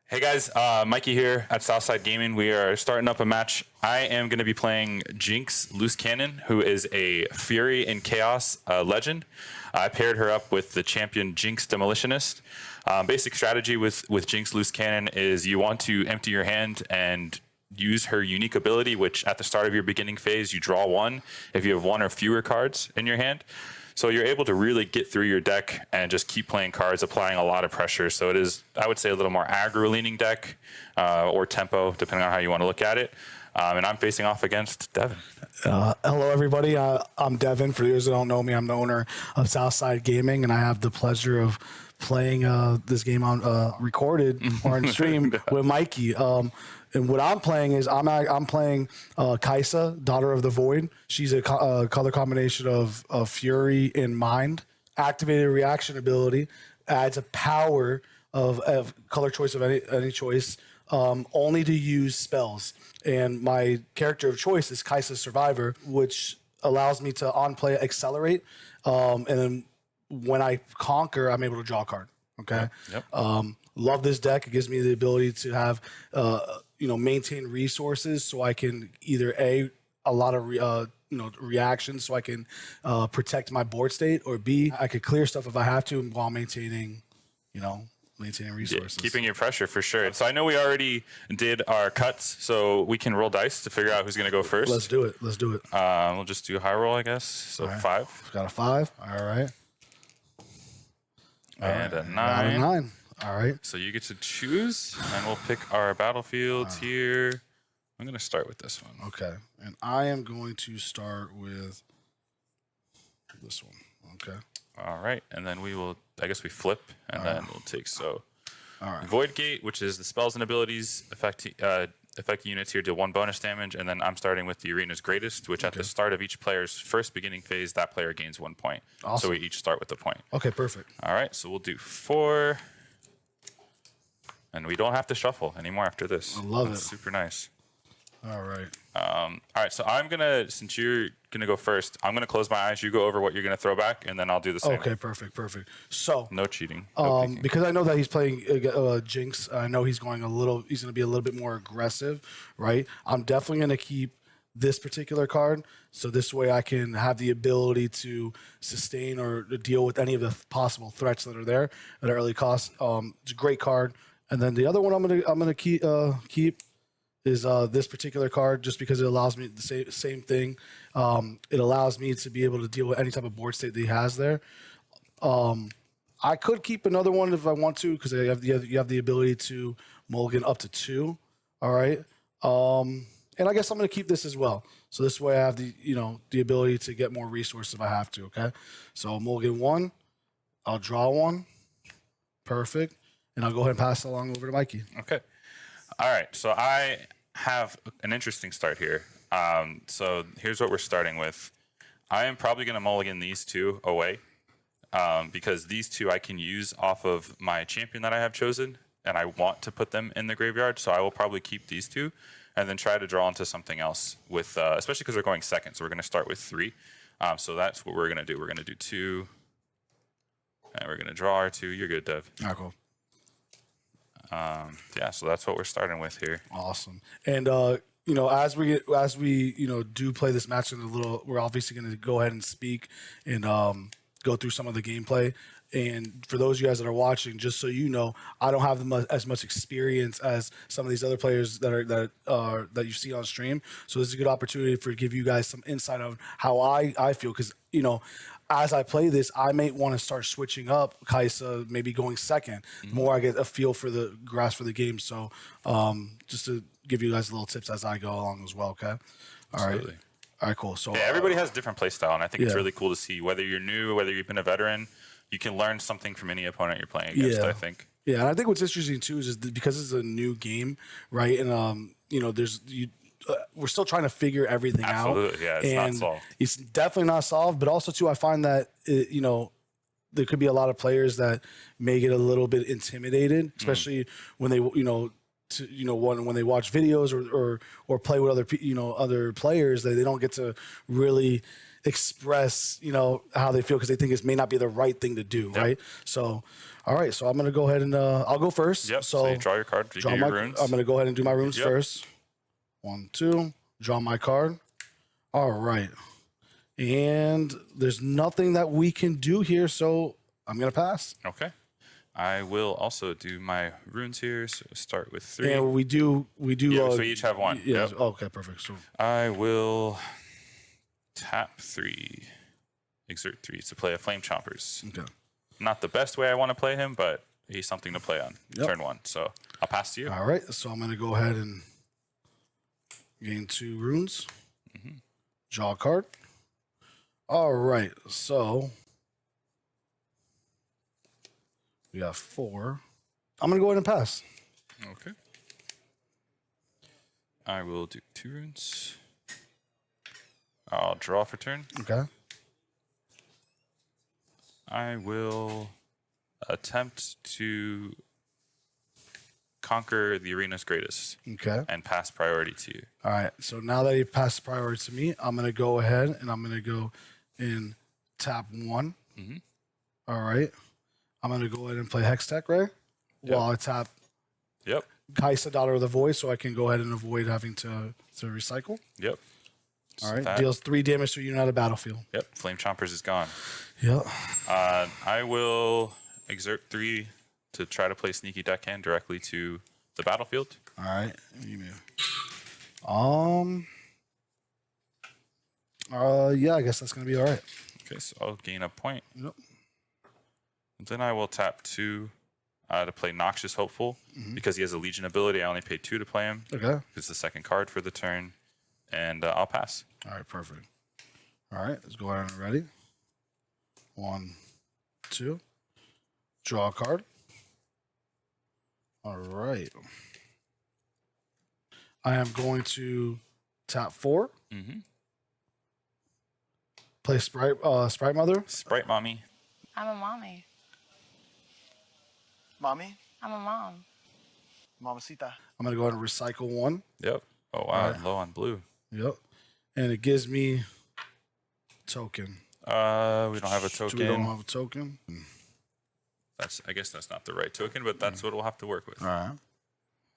Hey guys, Mikey here at Southside Gaming. We are starting up a match. I am going to be playing Jinx Loose Cannon, who is a Fury and Chaos legend. I paired her up with the champion Jinx Demolitionist. Basic strategy with Jinx Loose Cannon is you want to empty your hand and use her unique ability, which at the start of your beginning phase, you draw one if you have one or fewer cards in your hand. So you're able to really get through your deck and just keep playing cards, applying a lot of pressure. So it is, I would say, a little more aggro-leaning deck or tempo, depending on how you want to look at it. And I'm facing off against Devin. Hello, everybody. I'm Devin. For those who don't know me, I'm the owner of Southside Gaming, and I have the pleasure of playing this game on recorded or on stream with Mikey. And what I'm playing is I'm playing Kaisa, Daughter of the Void. She's a color combination of Fury and Mind. Activated reaction ability adds a power of color choice of any choice, only to use spells. And my character of choice is Kaisa Survivor, which allows me to on play accelerate, and then when I conquer, I'm able to draw a card. Okay. Yep. Love this deck. It gives me the ability to have, maintain resources so I can either a lot of reactions so I can protect my board state, or B, I could clear stuff if I have to while maintaining resources. Yeah, keeping your pressure for sure. So I know we already did our cuts, so we can roll dice to figure out who's going to go first. Let's do it. We'll just do high roll, I guess. So right. 5. Got a 5. All right. And a 9. Got a 9. All right. So you get to choose, and we'll pick our battlefields here. I'm going to start with this one. Okay. And I am going to start with this one. Okay. All right. And then we will, I guess we flip, and then we'll take, so. All right. Void Gate, which is the spells and abilities, affect units here, deal 1 bonus damage, and then I'm starting with the Arena's Greatest, which at the start of each player's first beginning phase, that player gains 1 point. Awesome. So we each start with a point. Okay, perfect. All right, so we'll do 4. And we don't have to shuffle anymore after this. I love That's it. super nice. All right. All right, so I'm going to, since you're going to go first, I'm going to close my eyes. You go over what you're going to throw back, and then I'll do the same. Okay, perfect. So, No cheating. No peeking. because I know that he's playing Jinx, I know he's going to be a little bit more aggressive, right? I'm definitely going to keep this particular card, so this way I can have the ability to sustain or to deal with any of the possible threats that are there at early cost. It's a great card. And then the other one I'm gonna keep is this particular card, just because it allows me the same thing. It allows me to be able to deal with any type of board state that he has there. I could keep another one if I want to, because you have the ability to mulligan up to 2. All right. And I guess I'm gonna keep this as well. So this way I have the ability to get more resources if I have to. Okay. So I'll mulligan 1. I'll draw 1. Perfect. And I'll go ahead and pass it along over to Mikey. Okay. All right. So I have an interesting start here. So here's what we're starting with. I am probably going to mulligan these 2 away because these 2 I can use off of my champion that I have chosen, and I want to put them in the graveyard. So I will probably keep these 2 and then try to draw into something else with, especially because they're going second. So we're going to start with 3. So that's what we're going to do. We're going to do 2, and we're going to draw our 2. You're good, Dev. All right, cool. Yeah, so that's what we're starting with here. Awesome. And as we do play this match in a little, we're obviously going to go ahead and speak and go through some of the gameplay. And for those of you guys that are watching, just so you know, I don't have as much experience as some of these other players that you see on stream. So this is a good opportunity to give you guys some insight on how I feel, because as I play this, I may want to start switching up Kaisa, maybe going second. The more I get a feel for the grasp for the game. So just to give you guys little tips as I go along as well, okay? Absolutely. All right, cool. So yeah, everybody has a different play style, and I think it's really cool to see whether you're new, whether you've been a veteran, you can learn something from any opponent you're playing against, I think. Yeah, and I think what's interesting too is because it's a new game, right? And we're still trying to figure everything out. Absolutely, yeah, it's not solved. It's definitely not solved, but also too, I find that there could be a lot of players that may get a little bit intimidated, especially when they when they watch videos or play with other players, they don't get to really express, how they feel because they think it may not be the right thing to do, right? So, all right. So I'm gonna go ahead and I'll go first. Yep. So you draw your card. You draw do my your runes. I'm gonna go ahead and do my runes first. 1, 2. Draw my card. All right. And there's nothing that we can do here, so I'm gonna pass. Okay. I will also do my runes here. So start with 3. And we do. Yeah, so we each have 1. Yeah. Yep. Okay. Perfect. So I will tap 3, exert 3 to play a Flame Chompers. okay. Not the best way I want to play him, but he's something to play on Yep. turn 1. So I'll pass to you. All right. So I'm gonna go ahead and gain 2 runes. Draw a card. All right. So we have 4. I'm gonna go ahead and pass. Okay. I will do 2 runes. I'll draw for turn. Okay. I will attempt to conquer the arena's greatest Okay. and pass priority to you. All right. So now that you've passed priority to me, I'm gonna go ahead and I'm gonna go and tap 1. All right. I'm gonna go ahead and play Hex Tech Ray while I tap Yep. Kaisa, Daughter of the Void, so I can go ahead and avoid having to recycle. Yep. All right. that- Deals 3 damage to a unit on the battlefield. Yep. Flame Chompers is gone. Yep. I will exert 3 to try to play Sneaky Deckhand directly to the battlefield. All right. Give me yeah, I guess that's gonna be all right. Okay, so I'll gain a point. Yep. And then I will tap 2 to play Noxious Hopeful. Because he has a Legion ability, I only pay 2 to play him. Okay. It's the second card for the turn. And I'll pass. All right, perfect. All right, let's go ahead and ready. 1, 2. Draw a card. All right. I am going to tap 4. Play Sprite Mother. Sprite Mommy. I'm a mommy. Mommy? I'm a mom. Mamacita. I'm going to go ahead and recycle 1. Yep. Oh, wow. Low on blue. Yep. And it gives me token. We don't have a We don't token. have a token. I guess that's not the right token, but that's what we'll have to work with. All right.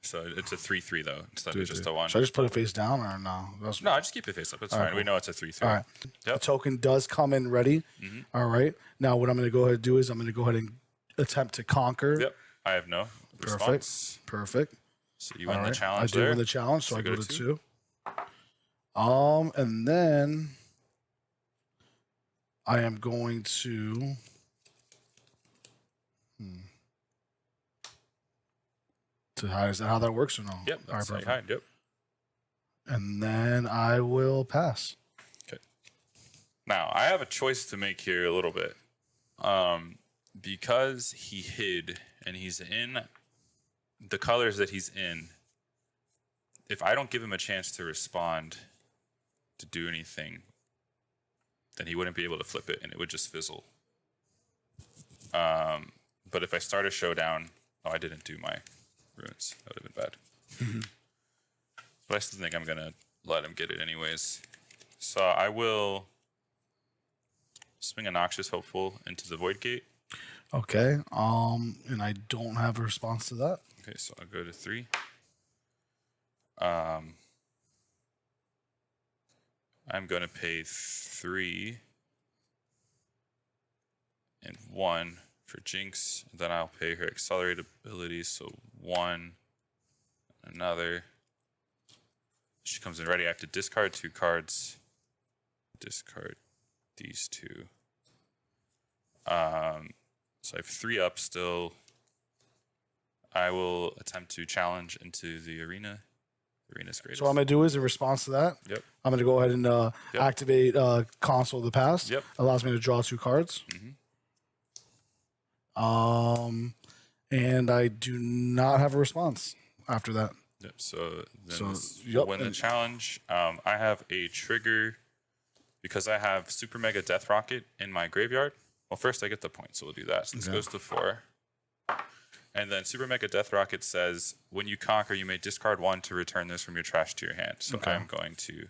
So it's a 3/3 though, instead of just a 1. Should I just put it face down or no? No, I just keep it face up. It's fine. We know it's a 3/3. All right. Yep. The token does come in ready. All right. Now what I'm going to go ahead and do is I'm going to go ahead and attempt to conquer. Yep. I have no Perfect. response. Perfect. So you win All the right. challenge I do there. win the challenge, so I go to 2. 2. And then I am going to. To hide. Is that how that works or no? Yep. All right, That's how you perfect. hide. Yep. And then I will pass. Okay. Now I have a choice to make here a little bit, because he hid and he's in the colors that he's in. If I don't give him a chance to respond, to do anything, then he wouldn't be able to flip it and it would just fizzle. But if I start a showdown, I didn't do my runes. That would have been bad. But I still think I'm gonna let him get it anyways. So I will swing a Noxious Hopeful into the Void Gate. Okay. And I don't have a response to that. Okay, so I'll go to 3. I'm gonna pay 3 and 1 for Jinx. Then I'll pay her accelerated abilities, so 1, another. She comes in ready. I have to discard 2 cards. Discard these 2. So I have 3 up still. I will attempt to challenge into the arena. Arena's greatest. So what I'm going to do is in response to that, Yep. I'm going to go ahead and activate Console of the Past. Yep. Allows me to draw 2 cards. And I do not have a response after that. Yep. So then So, we'll win the challenge. I have a trigger because I have Super Mega Death Rocket in my graveyard. Well, first I get the point, so we'll do that. So this goes to 4. And then Super Mega Death Rocket says, when you conquer, you may discard 1 to return this from your trash to your hand. So I'm going to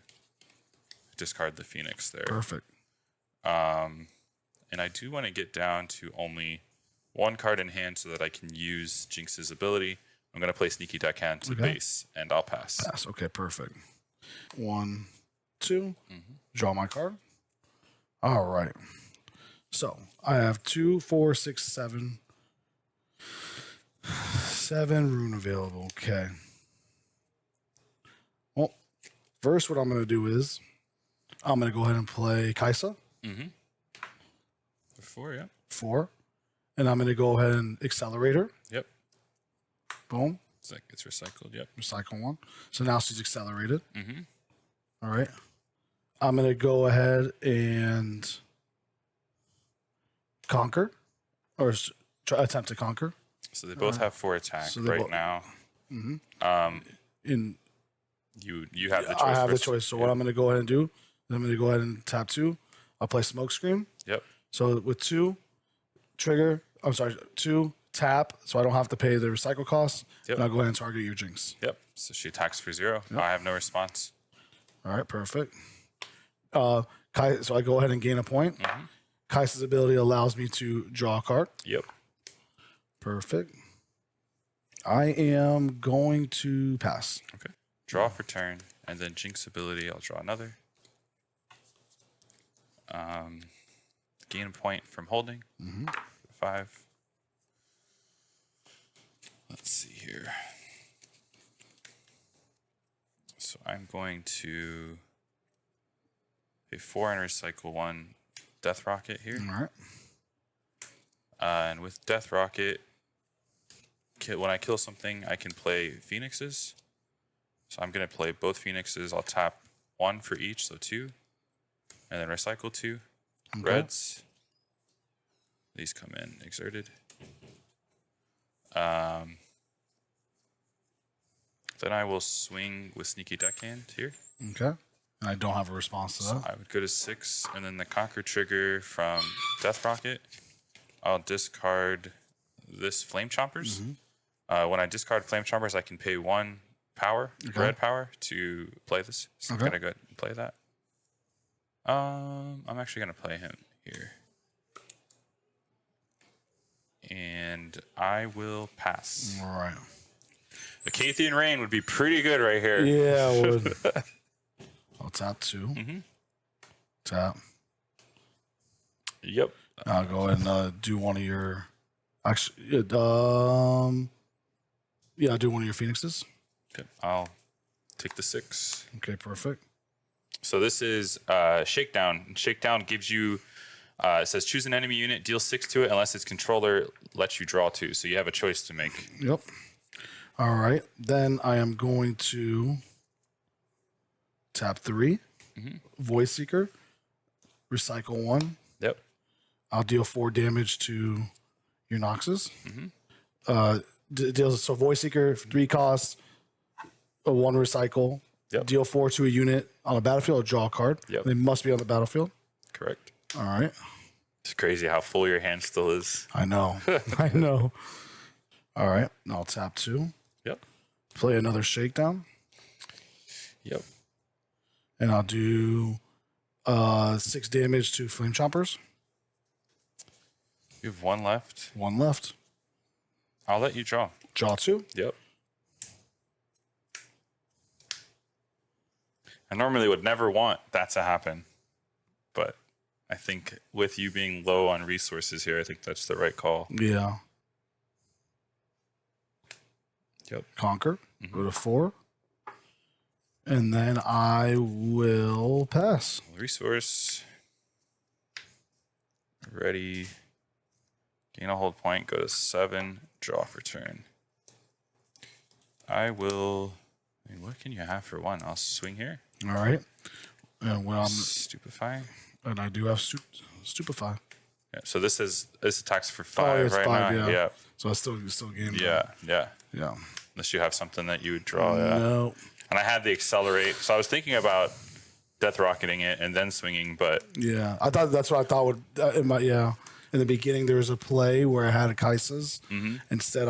discard the Phoenix there. Perfect. And I do want to get down to only one card in hand so that I can use Jinx's ability. I'm going to play Sneaky Deckhand to base, and I'll pass. Pass. Okay, perfect. 1, 2. Draw my card. All right. So I have 2, 4, 6, 7. 7 rune available. Okay. Well, first, what I'm going to do is I'm going to go ahead and play Kaisa. For 4, yeah. 4. And I'm going to go ahead and accelerate her. Yep. Boom. It's like it's recycled, yep. Recycle 1. So now she's accelerated. All right. I'm going to go ahead and conquer or attempt to conquer. So they both have 4 attack So they right both- now. In You have the choice. I have first. the choice. So what I'm going to go ahead and do, I'm going to go ahead and tap 2. I'll play Smoke Screen. Yep. So with 2, trigger. I'm sorry, 2 tap. So I don't have to pay the recycle cost. Yep. And I'll go ahead and target your Jinx. Yep. So she attacks for 0. I have no response. All right, perfect. So I go ahead and gain a point. Kaisa's ability allows me to draw a card. Yep. Perfect. I am going to pass. Okay. Draw for turn, and then Jinx ability, I'll draw another. Gain a point from holding. 5. Let's see here. So I'm going to pay 4 and recycle 1 Death Rocket here. All right. And with Death Rocket, when I kill something, I can play Phoenixes. So I'm going to play both Phoenixes. I'll tap 1 for each, so 2. And then recycle 2. Okay. Reds. These come in exerted. Then I will swing with Sneaky Deckhand here. Okay. And I don't have a response to that. I would go to 6, and then the Conquer trigger from Death Rocket. I'll discard this Flame Chompers. When I discard Flame Chompers, I can pay 1 power, red power, to play this. So I'm going to go ahead and play that. I'm actually going to play him here. And I will pass. All right. The Cathian Rain would be pretty good right here. Yeah, it would. I'll tap 2. Tap. Yep. I'll go ahead and do one of your. Actually, yeah, I'll do one of your Phoenixes. Okay. I'll take the 6. Okay, perfect. So this is Shakedown. Shakedown gives you, it says choose an enemy unit, deal 6 to it unless its controller lets you draw 2. So you have a choice to make. Yep. All right. Then I am going to tap 3. Void Seeker. Recycle 1. Yep. I'll deal 4 damage to your Noxus. Deals so Void Seeker 3 costs, a 1 recycle. Yep. Deal 4 to a unit on a battlefield. Or draw a card. Yep. They must be on the battlefield. Correct. All right. It's crazy how full your hand still is. I know. I know. All right. I'll tap 2. Yep. Play another Shakedown. Yep. And I'll do 6 damage to Flame Chompers. You have 1 left. 1 left. I'll let you draw. Draw 2. Yep. I normally would never want that to happen, but I think with you being low on resources here, I think that's the right call. Yeah. Yep. Conquer. Go to 4. And then I will pass. Resource. Ready. Gain a hold point. Go to 7. Draw for turn. I will. I mean, what can you have for 1? I'll swing here. All right. And when I'm Stupefy. and I do have Stupefy. Yeah. So this attacks for 5 it's right 5, now. yeah. Yeah. So I still game. Yeah. Yeah. Yeah. Unless you have something that you would draw. Yeah. No. And I had the accelerate, so I was thinking about death rocketing it and then swinging, but Yeah. I thought that's what I thought would in the beginning there was a play where I had a Kaisa's. Instead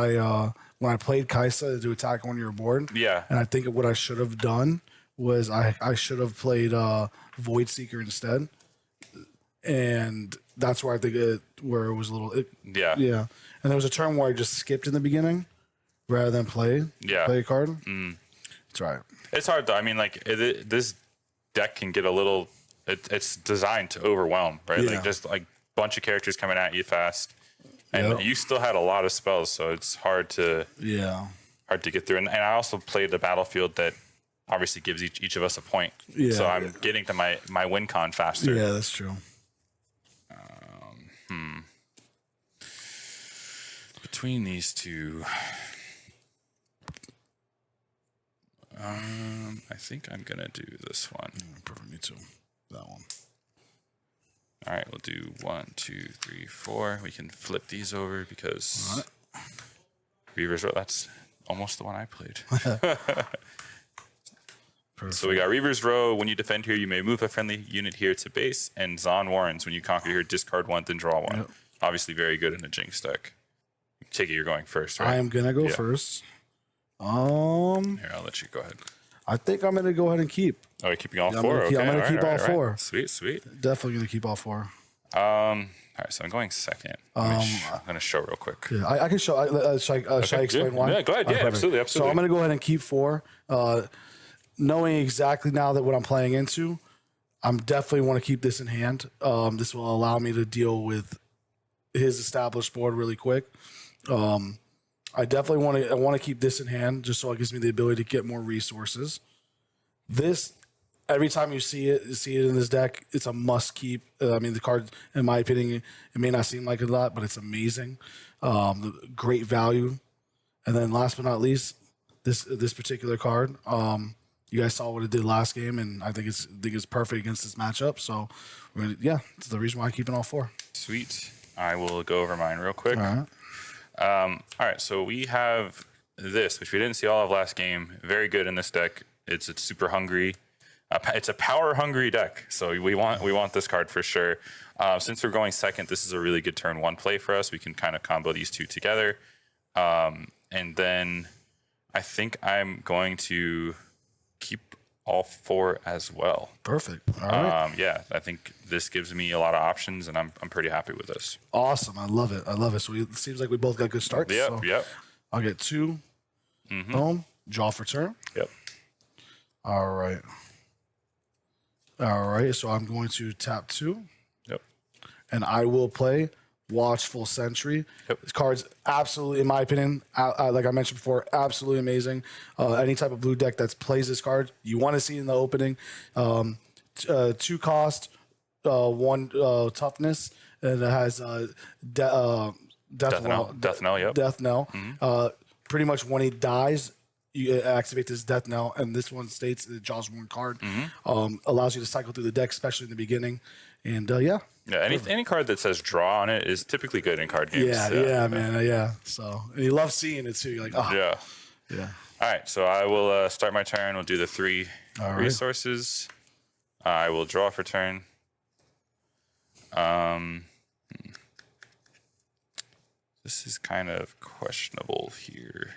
when I played Kaisa to attack on your board. yeah, And I think what I should have done was I should have played Void Seeker instead. and that's where I think where it was a little. Yeah. Yeah, and there was a turn where I just skipped in the beginning rather than play a card. That's right. It's hard though. I mean, like this deck can get a little. It's designed to overwhelm, right? Yeah. Like just like bunch of characters coming at you fast, and you still had a lot of spells, so it's hard to get through. And I also played the battlefield that obviously gives each of us a point. Yeah. So I'm getting to my win con faster. Yeah, that's true. Between these two, I think I'm gonna do this one. Perfect. Me too. That one. All right, we'll do 1, 2, 3, 4. We can flip these over because Reaver's Row. That's almost the one I played. So we got Reaver's Row. When you defend here, you may move a friendly unit here to base, and Zon Warrens. When you conquer here, discard one, then draw one. Yep. Obviously, very good in the Jinx deck. Take it, you're going first, right? I am gonna go first. Here, I'll let you go ahead. I think I'm gonna go ahead and keep. Oh, you're keeping all I'm four? gonna keep- Okay. I'm gonna keep all four. Sweet. Definitely gonna keep all four. All right, so I'm going second. I'm gonna show real quick. Yeah, I can show. Should I explain why? Yeah, go ahead. Yeah, absolutely. So I'm gonna go ahead and keep four. Knowing exactly now that what I'm playing into, I'm definitely want to keep this in hand. This will allow me to deal with his established board really quick. I definitely want to keep this in hand just so it gives me the ability to get more resources. This, every time you see it in this deck, it's a must keep. I mean, the card, in my opinion, it may not seem like a lot, but it's amazing. Great value. And then last but not least, this particular card. You guys saw what it did last game, and I think it's perfect against this matchup. So, it's the reason why I'm keeping all four. Sweet. I will go over mine real quick. All right, so we have this, which we didn't see all of last game. Very good in this deck. It's super hungry. It's a power hungry deck, so we want this card for sure. Since we're going second, this is a really good turn one play for us. We can kind of combo these two together, and then I think I'm going to keep all four as well. Perfect. All right. Yeah, I think this gives me a lot of options, and I'm pretty happy with this. Awesome. I love it. So it seems like we both got good starts. Yep. I'll get two. Boom. Draw for turn. Yep. All right. So I'm going to tap two. Yep. And I will play Watchful Sentry. Yep. This card's absolutely, in my opinion, like I mentioned before, absolutely amazing. Any type of blue deck that plays this card, you want to see in the opening. 2 cost, 1 toughness, and it has Death Knell. Yep. Death Knell. Pretty much when he dies, you activate this Death Knell, and this one states it draws 1 card. Allows you to cycle through the deck, especially in the beginning. And Yeah, any card that says draw on it is typically good in card games. Yeah, man. Yeah. So, and you love seeing it too. You're like, oh. Yeah. All right, so I will start my turn. We'll do the 3 resources. I will draw for turn. This is kind of questionable here.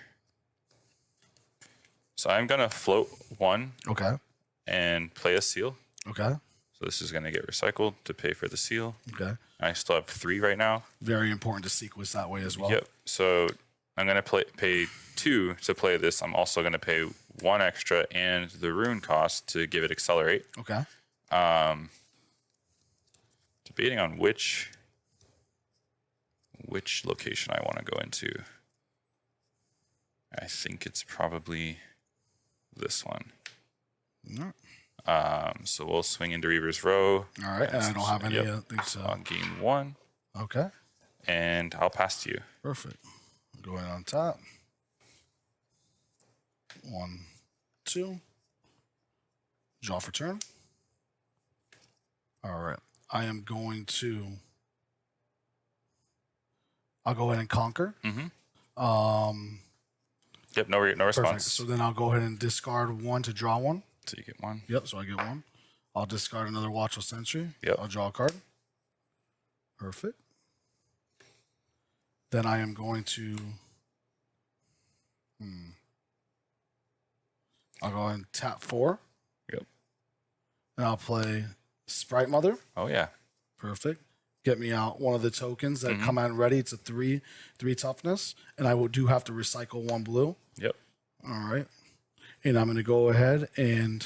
So I'm going to float 1 Okay. and play a seal. Okay. So this is going to get recycled to pay for the seal. Okay. I still have 3 right now. Very important to sequence that way as well. Yep. So I'm going to pay 2 to play this. I'm also going to pay 1 extra and the rune cost to give it accelerate. Okay. Debating on which location I want to go into. I think it's probably this one. So we'll swing into Reaver's Row. All right. And I don't have any things. On game 1. Okay. And I'll pass to you. Perfect. Going on top. 1, 2. Draw for turn. All right. I am going to. I'll go ahead and conquer. Yep. No response. Perfect. So then I'll go ahead and discard 1 to draw 1. So you get 1. Yep. So I get 1. I'll discard another Watchful Sentry. Yep. I'll draw a card. Perfect. Then I am going to. I'll go ahead and tap 4. Yep. And I'll play Sprite Mother. Oh yeah. Perfect. Get me out one of the tokens that come out ready. It's a 3 toughness, and I do have to recycle 1 blue. Yep. All right. And I'm going to go ahead and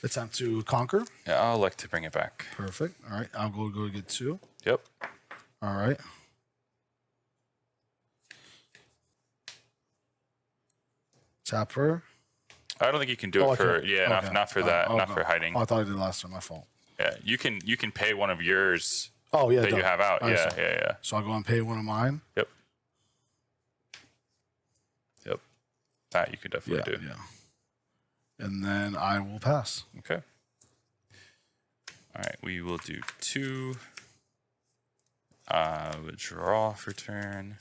attempt to conquer. Yeah, I'll elect to bring it back. Perfect. All right. I'll go get 2. Yep. All right. Tap her. I don't think you can do it for okay. not for that, not for hiding. Oh, I thought I did last time. My fault. Yeah, you can pay one of yours Oh yeah, that you done. have out. All right, Yeah. So I'll go and pay one of mine. Yep. That you could definitely do. Yeah. And then I will pass. Okay. All right, we will do 2. Withdraw for turn.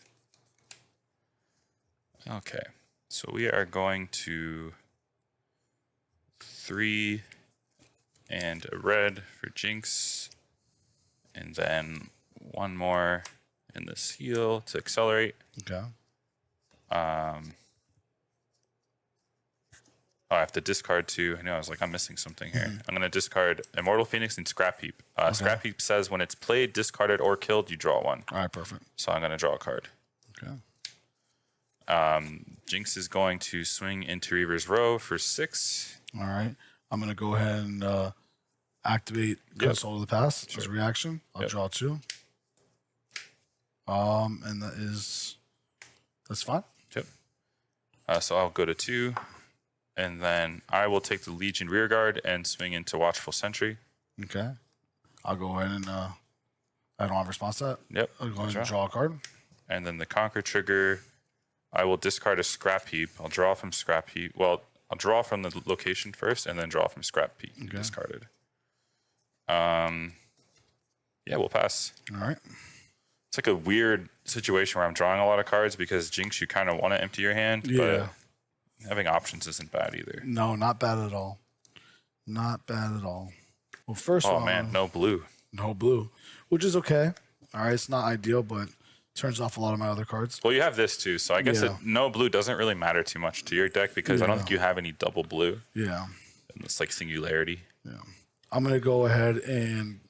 Okay, so we are going to 3 and a red for Jinx, and then 1 more in the seal to accelerate. Okay. Oh, I have to discard 2. I know, I was like, I'm missing something here. I'm going to discard Immortal Phoenix and Scrap Heap. Scrap Heap says when it's played, discarded, or killed, you draw 1. All right, perfect. So I'm going to draw a card. Okay. Jinx is going to swing into Reaver's Row for 6. All right. I'm going to go ahead and activate Console of the Past as a reaction. I'll draw 2. And that's fine. Yep. So I'll go to 2. And then I will take the Legion Rearguard and swing into Watchful Sentry. Okay. I'll go ahead and I don't have a response to that. Yep. I'll go ahead and draw a card. And then the Conquer trigger, I will discard a Scrap Heap. I'll draw from Scrap Heap. Well, I'll draw from the location first and then draw from Scrap Heap. Okay. Discarded. Yeah, we'll pass. All right. It's like a weird situation where I'm drawing a lot of cards because Jinx, you kind of want to empty your hand. Yeah. But having options isn't bad either. No, not bad at all. Not bad at all. Well, first Oh, man, no blue. No blue, which is okay. All right, it's not ideal, but turns off a lot of my other cards. Well, you have this too, so I guess Yeah. no blue doesn't really matter too much to your deck because I don't think you have any double blue. Yeah. And it's like singularity. Yeah. I'm going to go ahead and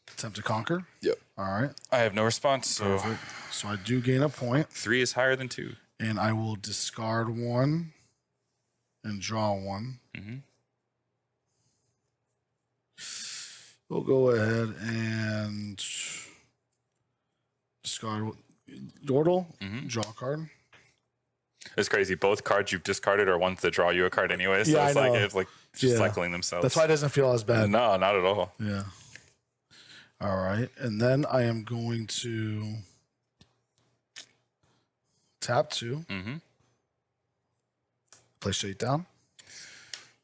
attempt to conquer. Yep. All right. I have no response, so Perfect. So I do gain a point, 3 is higher than 2. and I will discard 1 and draw 1. Mm-hmm. We'll go ahead and discard Yordle, draw a card. It's crazy. Both cards you've discarded are ones that draw you a card anyway. So Yeah, it's I know. it's like just Yeah. cycling themselves. That's why it doesn't feel as bad. No, not at all. Yeah. All right. And then I am going to tap 2. Mm-hmm. Play straight down.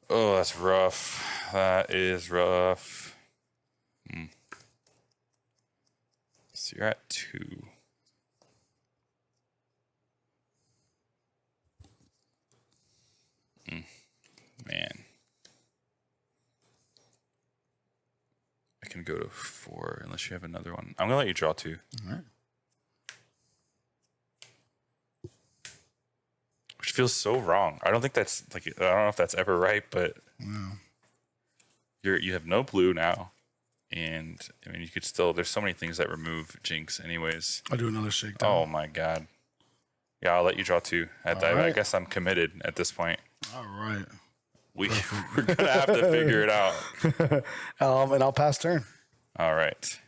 Oh, that's rough. That is rough. So you're at 2. Man. I can go to 4 unless you have another one. I'm going to let you draw 2. All right. Which feels so wrong. I don't think that's like, I don't know if that's ever right, but you have no blue now. And I mean, you could still, there's so many things that remove Jinx anyways. I'll do another shakedown. Oh my God. Yeah, I'll let you draw 2. I right. guess I'm committed at this point. All right. We're going to have to figure it out. And I'll pass turn. All right.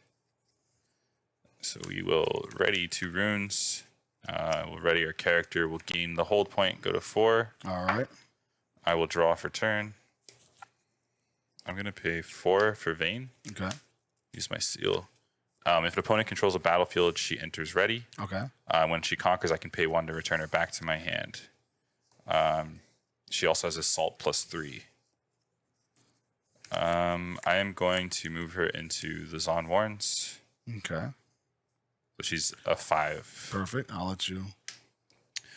So we will ready 2 runes. We'll ready our character. We'll gain the hold point, go to 4. All right. I will draw for turn. I'm going to pay 4 for Vayne. Okay. Use my seal. If an opponent controls a battlefield, she enters ready. Okay. When she conquers, I can pay 1 to return her back to my hand. She also has Assault +3. I am going to move her into the Zon Warrens. Okay. So she's a 5. Perfect. I'll let you.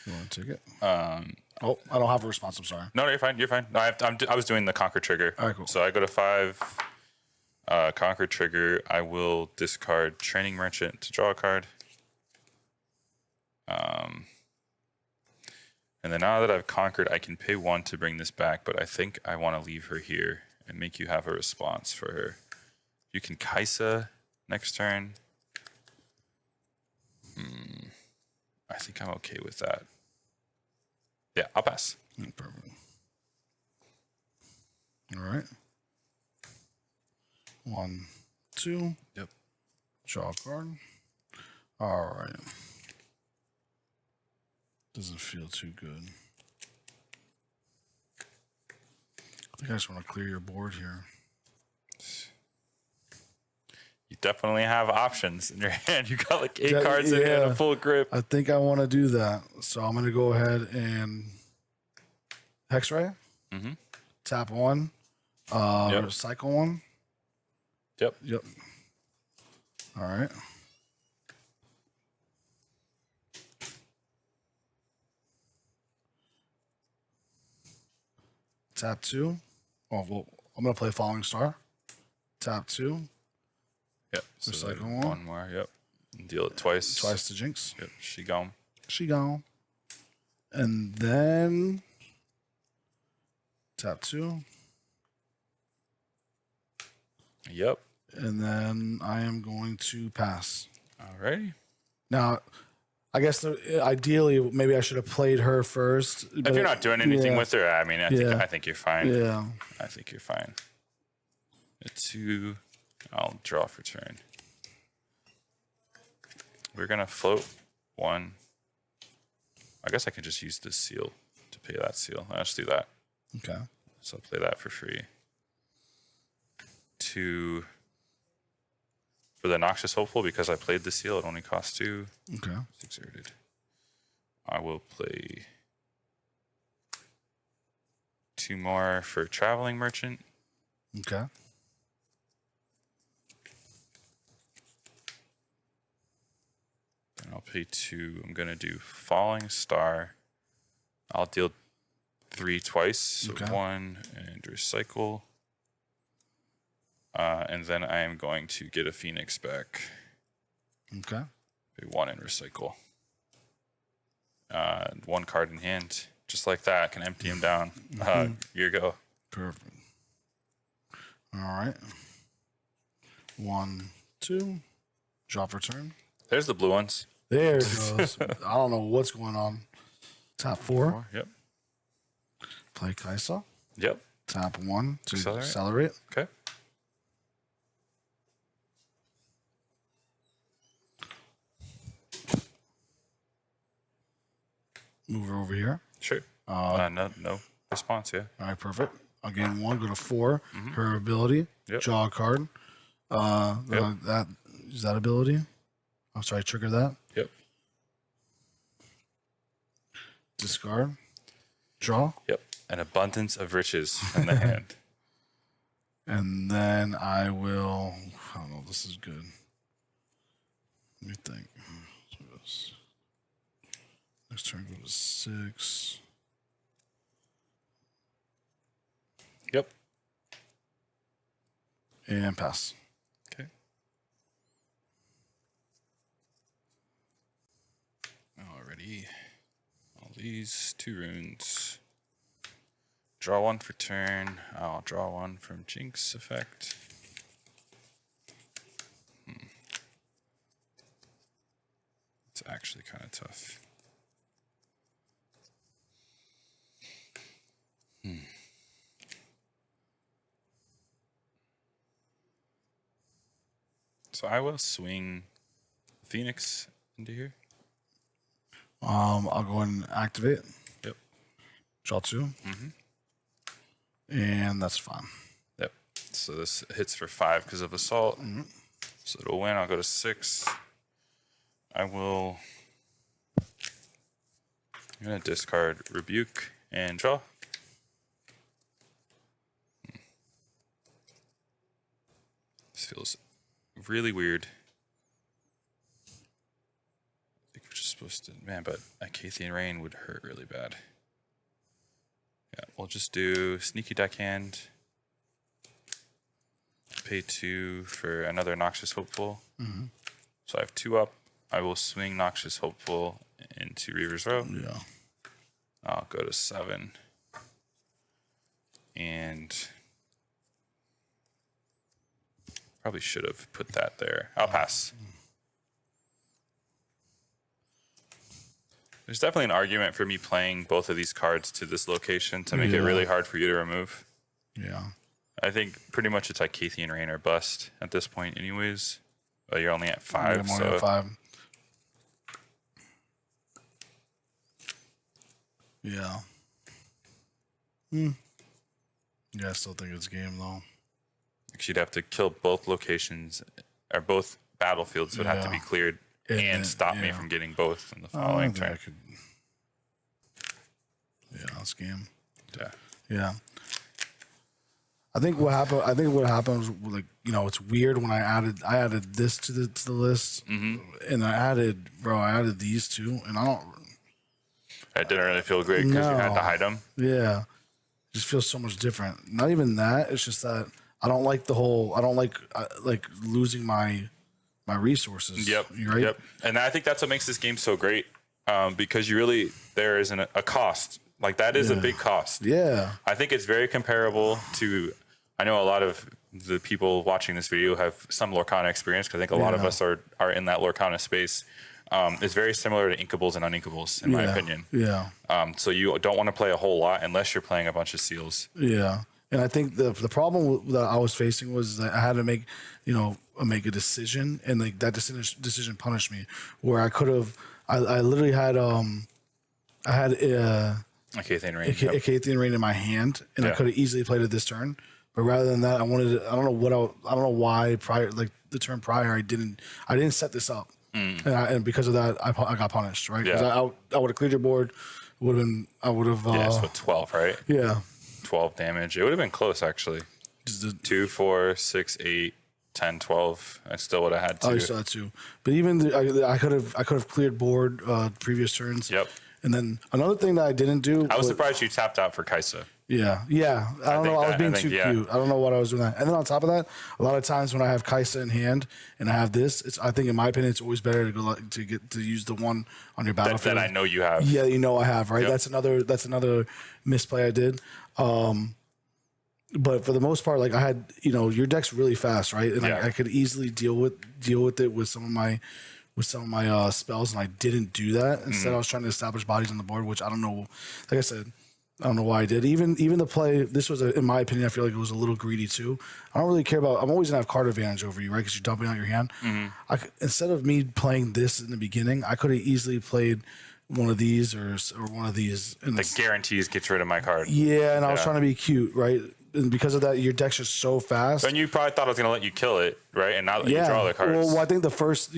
You want to take it? Oh, I don't have a response. I'm sorry. No, you're fine. You're fine. No, I was doing the Conquer trigger. All right, cool. So I go to 5. Conquer trigger. I will discard Training Merchant to draw a card. And then now that I've conquered, I can pay 1 to bring this back, but I think I want to leave her here and make you have a response for her. You can Kaisa next turn. I think I'm okay with that. Yeah, I'll pass. Perfect. All right. 1, 2. Yep. Draw a card. All right. Doesn't feel too good. I think I just want to clear your board here. You definitely have options in your hand. You got like 8 Yeah, cards in hand, yeah. a full grip. I think I want to do that. So I'm going to go ahead and Hexray. Mm-hmm. Tap 1. Yep. Cycle 1. Yep. Yep. All right. Tap 2. Oh, well, I'm going to play Falling Star. Tap 2. Yep. So Recycle then 1. one more. Yep. And deal it twice. Twice to Jinx. Yep. She gone. She gone. And then tap 2. Yep. And then I am going to pass. Alrighty. Now, I guess ideally, maybe I should have played her first. If you're not doing anything with her, I mean, I think you're fine. Yeah. I think you're fine. A 2. I'll draw for turn. We're gonna float 1. I guess I can just use this seal to pay that seal. I'll just do that. Okay. So I'll play that for free. 2 for the Noxious Hopeful because I played the seal. It only costs 2. Okay. Exerted. I will play 2 more for Traveling Merchant. Okay. And I'll pay 2. I'm gonna do Falling Star. I'll deal 3 twice. So Okay. 1 and recycle. And then I am going to get a Phoenix back. Okay. Pay 1 and recycle. 1 card in hand. Just like that. Can empty him down. Here you go. Perfect. All right. 1, 2. Drop return. There's the blue ones. There it goes. I don't know what's going on. Tap 4. Yep. Play Kaisa. Yep. Tap 1 to Accelerate. accelerate. Okay. Move her over here. Sure. No response, yeah. All right, perfect. I'll gain 1, go to 4. Her ability. Yep. Draw a card. That is that ability. I'm sorry, trigger that. Yep. Discard. Draw. Yep. An abundance of riches in the hand. And then I will. I don't know if this is good. Let me think. Next turn go to 6. Yep. And pass. Okay. Alrighty. All these 2 runes. Draw 1 for turn. I'll draw 1 from Jinx effect. It's actually kind of tough. So I will swing Phoenix into here. I'll go ahead and activate. Yep. Draw 2. And that's fine. Yep. So this hits for 5 because of assault. So it'll win. I'll go to 6. I will. I'm gonna discard Rebuke and draw. This feels really weird. I think we're just supposed to, man, but Acathian Rain would hurt really bad. Yeah, we'll just do Sneaky Deckhand. Pay 2 for another Noxious Hopeful. So I have 2 up. I will swing Noxious Hopeful into Reaver's Row. Yeah. I'll go to 7. And Probably should have put that there. I'll pass. There's definitely an argument for me playing both of these cards to this location to make it really hard for you to remove. Yeah. I think pretty much it's like Cathian Rain or bust at this point anyways. But you're only at 5. Yeah, I'm only at 5. Yeah. Yeah, I still think it's game, though. You'd have to kill both locations, or both battlefields would have to be cleared and stop me from getting both in the following turn. Yeah, that's game. Yeah. Yeah. I think what happened was, like, you know, it's weird when I added this to the list, and I added these two, and I don't. That didn't really feel great because you had to hide them. Yeah, it just feels so much different. Not even that. It's just that I don't like the whole. I don't like losing my resources. Yep. Right. Yep. And I think that's what makes this game so great, because there isn't a cost. Like that is a big cost. Yeah. I think it's very comparable to. I know a lot of the people watching this video have some Lorcana experience because I think a lot of us are in that Lorcana space. It's very similar to Inkables and Uninkables, in my opinion. Yeah. So you don't want to play a whole lot unless you're playing a bunch of seals. Yeah. And I think the problem that I was facing was that I had to make a decision, and like that decision punished me. Where I could have, I literally had a Cathian Rain. a Cathian Rain in my hand, and I could have easily played it this turn. But rather than that, I don't know why prior, like the turn prior, I didn't set this up, and because of that, I got punished, right? Because I would have cleared your board. I would have. So 12, right? Yeah. 12 damage. It would have been close, actually. 2, 4, 6, 8, 10, 12. I still would have had 2. I still had 2. But even I could have cleared board previous turns. Yep. And then another thing that I didn't do. I was surprised you tapped out for Kaisa. Yeah. I don't know. I was being too cute. I don't know what I was doing that. And then on top of that, a lot of times when I have Kaisa in hand and I have this, I think in my opinion, it's always better to go to use the one on your battlefield. That I know you have. Yeah, I have, right? Yep. That's another misplay I did. But for the most part, like I had, your deck's really fast, right? And I could easily deal with it with some of my spells, and I didn't do that. Instead, I was trying to establish bodies on the board, which I don't know. Like I said, I don't know why I did. Even the play, this was, in my opinion, I feel like it was a little greedy too. I don't really care about. I'm always gonna have card advantage over you, right? Because you're dumping out your hand. Instead of me playing this in the beginning, I could have easily played one of these or one of these. And the guarantees gets rid of my card. Yeah, and I was trying to be cute, right? And because of that, your deck's just so fast. And you probably thought I was going to let you kill it, right? And not let you draw the cards. Well, I think the first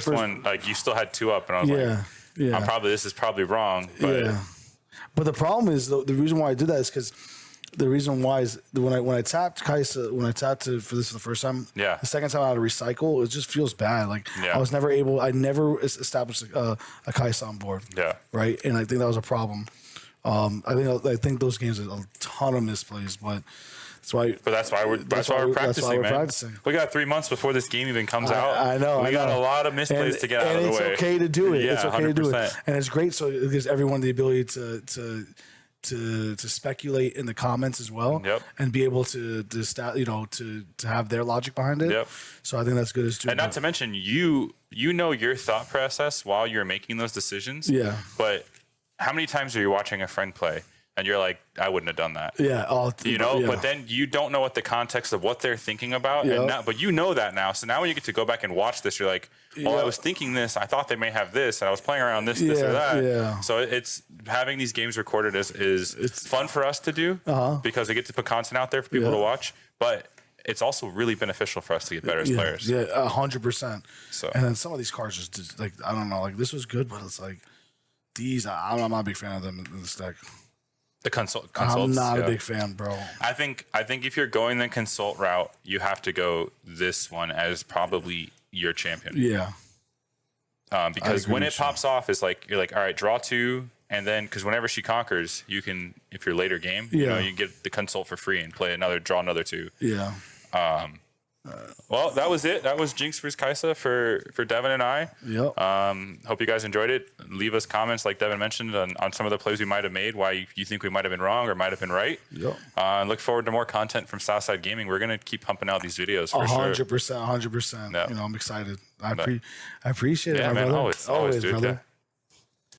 one, like you still had 2 up, and I was this is probably wrong. But but the problem is the reason why I did that is because the reason why is when I tapped Kaisa, for this for the first time, the second time I had to recycle, it just feels bad. Like I never established a Kaisa on board. Yeah. Right. And I think that was a problem. I think those games are a ton of misplays, but that's why. But that's why we're practicing, man. We got 3 months before this game even comes out. I know. We got a lot of misplays to get out of the way. And it's okay to do it. Yeah, it's okay 100%. to do it, and it's great. So it gives everyone the ability to speculate in the comments as well, and be able to have their logic behind it. Yep. So I think that's good as too. And not to mention, you know your thought process while you're making those decisions. Yeah. But how many times are you watching a friend play and you're like, I wouldn't have done that? Yeah. But then you don't know what the context of what they're thinking about. But you know that now. So now when you get to go back and watch this, you're like, well, I was thinking this. I thought they may have this. And I was playing around this or that. Yeah. So it's having these games recorded is fun for us to do because we get to put content out there for people to watch. But it's also really beneficial for us to get better as players. Yeah, 100%. So, and then some of these cards just like, I don't know, like this was good, but it's like, these, I'm not a big fan of them in this deck. The consults. I'm not a big fan, bro. I think if you're going the consult route, you have to go this one as probably your champion. Yeah. Because when it pops off, it's like you're like, all right, draw 2, and then because whenever she conquers, you can, if you're later game, you can get the consult for free and draw another 2. Yeah. Well, that was it. That was Jinx vs. Kaisa for Devin and I. Yep. Hope you guys enjoyed it. Leave us comments, like Devin mentioned, on some of the plays we might have made, why you think we might have been wrong or might have been right. Yep. Look forward to more content from Southside Gaming. We're going to keep pumping out these videos for sure. 100%. Yeah. I'm excited. I appreciate it, my Yeah, man, brother. always, dude. brother. Yeah.